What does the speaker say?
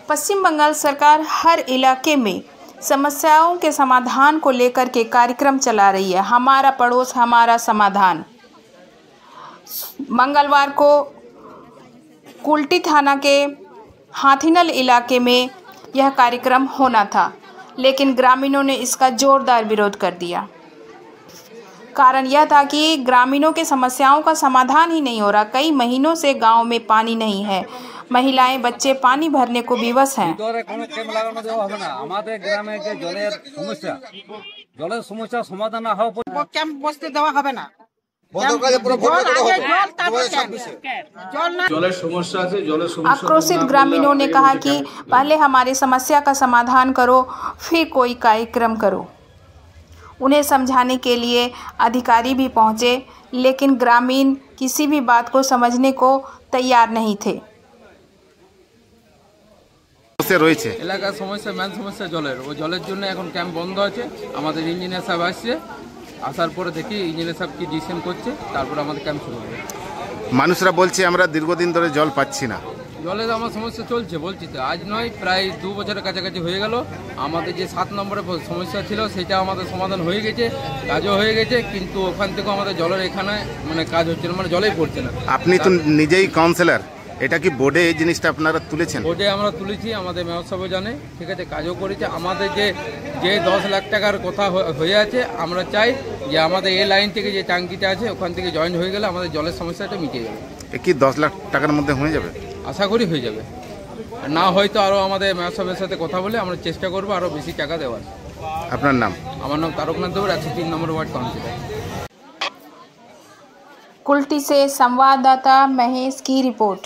पश्चिम बंगाल सरकार हर इलाके में समस्याओं के समाधान को लेकर के कार्यक्रम चला रही है। हमारा पड़ोस हमारा समाधान। मंगलवार को कुल्टी थाना के हाथीनल इलाके में यह कार्यक्रम होना था, लेकिन ग्रामीणों ने इसका जोरदार विरोध कर दिया। कारण यह था कि ग्रामीणों के समस्याओं का समाधान ही नहीं हो रहा। कई महीनों से गांव में पानी नहीं है। महिलाएं बच्चे पानी भरने को विवश हैं। आक्रोशित ग्रामीणों ने कहा कि पहले हमारी समस्या का समाधान करो, फिर कोई कार्यक्रम करो। उन्हें समझाने के लिए अधिकारी भी पहुंचे, लेकिन ग्रामीण किसी भी बात को समझने को तैयार नहीं थे। এলাকার সমস্যা মেন সমস্যা জলের। ওই জলের জন্য এখন ক্যাম্প বন্ধ আছে। আমাদের ইঞ্জিনিয়ার সাহেব আসছে, আসার পরে দেখি ইঞ্জিনিয়ার সাহেব কি ডিসিশন করছে, তারপর আমাদের ক্যাম্প শুরু হবে। মানুষরা বলছে আমরা দীর্ঘদিন ধরে জল পাচ্ছি না। জলের আমার সমস্যা চলছে, বলছি তো, আজ নয় প্রায় 2 বছরের কাছাকাছি হয়ে গেল। আমাদের যে 7 নম্বরের সমস্যা ছিল সেটা আমাদের সমাধান হয়ে গেছে, কাজও হয়ে গেছে, কিন্তু ওখান থেকে আমাদের জলের এখানে মানে কাজ হচ্ছে না, মানে জলেই পড়ছে না। আপনি তো নিজেই কাউন্সিলর, এটা কি বোর্ডে এই জিনিসটা আপনারা তুলেছেন? বোর্ডে আমরা তুলেছি, আমাদের মেয়র সাহেব জানে, ঠিক আছে, কাজও করেছে। আমাদের যে 10 লাখ টাকার কথা হয়ে আছে, আমরা চাই যে আমাদের এই লাইন থেকে যে ট্যাঙ্কিটা আছে ওখান থেকে জয়েন হয়ে গেলে আমাদের জলের সমস্যাটা মিটে যাবে। কি 10 লাখ টাকার মধ্যে হয়ে যাবে? আশা করি হয়ে যাবে। না হয়তো আরও আমাদের মেয়র সাহেবের সাথে কথা বলে আমরা চেষ্টা করবো আরও বেশি টাকা দেওয়ার। আপনার নাম? আমার নাম তারকনাথ দেব, 103 নম্বর ওয়ার্ড काउंसिलर। कुल्टी से संवाददाता महेश की रिपोर्ट।